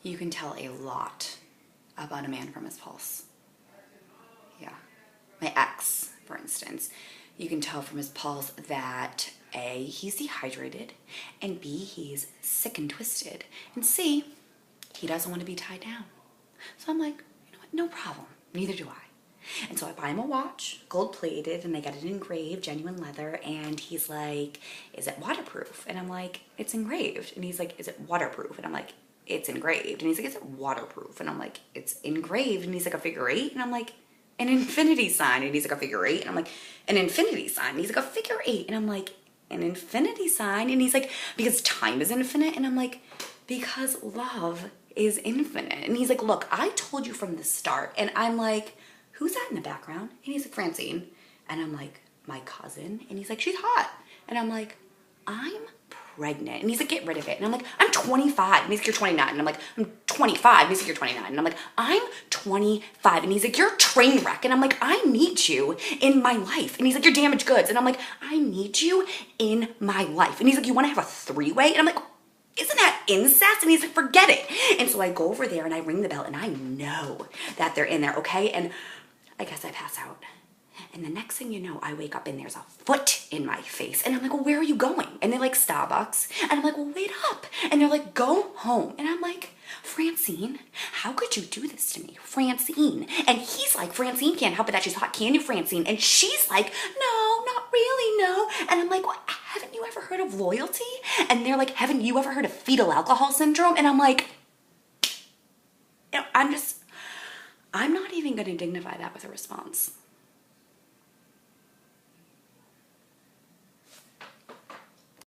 You can tell a lot about a man from his pulse. Yeah. My ex, for instance, you can tell from his pulse that A, he's dehydrated, and B, he's sick and twisted, and C, he doesn't want to be tied down. So I'm like, you know what, no problem, neither do I. And so I buy him a watch, gold plated, and I get it engraved, genuine leather, and he's like, is it waterproof? And I'm like, it's engraved. And he's like, is it waterproof? And I'm like, it's engraved. And he's like, is it waterproof? And I'm like, it's engraved. And he's like, a figure eight? And I'm like, an infinity sign. And he's like, a figure eight? And I'm like, an infinity sign. And he's like, a figure eight. And I'm like, an infinity sign? And he's like, because time is infinite? And I'm like, because love is infinite. And he's like, look, I told you from the start. And I'm like, who's that in the background? And he's like, Francine. And I'm like, my cousin. And he's like, she's hot. And I'm like, I'm pregnant. And he's like, get rid of it. And I'm like, I'm 25. And he's like, you're 29. And I'm like, I'm 25. And he's like, you're 29. And I'm like, I'm 25. And he's like, you're a train wreck. And I'm like, I need you in my life. And he's like, you're damaged goods. And I'm like, I need you in my life. And he's like, you want to have a three-way? And I'm like, isn't that incest? And he's like, forget it. And so I go over there and I ring the bell and I know that they're in there, okay? And I guess I pass out. And the next thing you know, I wake up and there's a foot in my face. And I'm like, well, where are you going? And they're like, Starbucks. And I'm like, well, wait up. And they're like, go home. And I'm like, Francine, how could you do this to me? Francine. And he's like, Francine can't help it that she's hot. Can you, Francine? And she's like, no, not really, no. And I'm like, well, haven't you ever heard of loyalty? And they're like, haven't you ever heard of fetal alcohol syndrome? And I'm like, you know, I'm not even going to dignify that with a response.